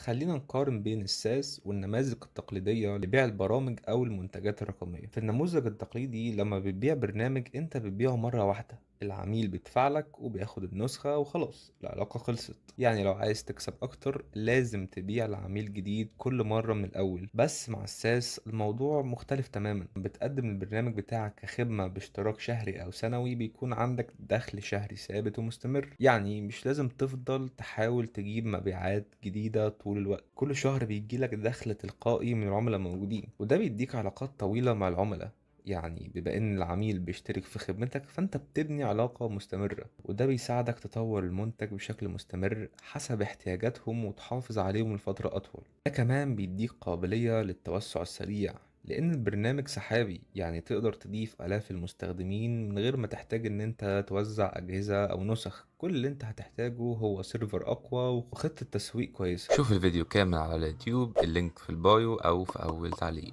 خلينا نقارن بين الساس والنماذج التقليدية لبيع البرامج أو المنتجات الرقمية. في النموذج التقليدي لما بتبيع برنامج أنت بتبيعه مرة واحدة، العميل بيدفع لك وبياخد النسخة وخلاص العلاقة خلصت. يعني لو عايز تكسب أكتر لازم تبيع لعميل جديد كل مرة من الأول. بس مع الساس الموضوع مختلف تماما، بتقدم البرنامج بتاعك كخدمة باشتراك شهري أو سنوي، بيكون عندك دخل شهري ثابت ومستمر. يعني مش لازم تفضل تحاول تجيب مبيعات جديدة طول الوقت، كل شهر بيجيلك دخل تلقائي من العملاء موجودين، وده بيديك علاقات طويلة مع العملاء. يعني بما ان العميل بيشترك في خدمتك فانت بتبني علاقة مستمرة، وده بيساعدك تطور المنتج بشكل مستمر حسب احتياجاتهم وتحافظ عليهم لفترة اطول. ده كمان بيديك قابلية للتوسع السريع، لان البرنامج سحابي، يعني تقدر تضيف الاف المستخدمين من غير ما تحتاج ان انت توزع اجهزة او نسخ. كل اللي انت هتحتاجه هو سيرفر اقوى وخطة تسويق كويسة. شوف الفيديو كامل على اليوتيوب، اللينك في البايو أو في أول تعليق.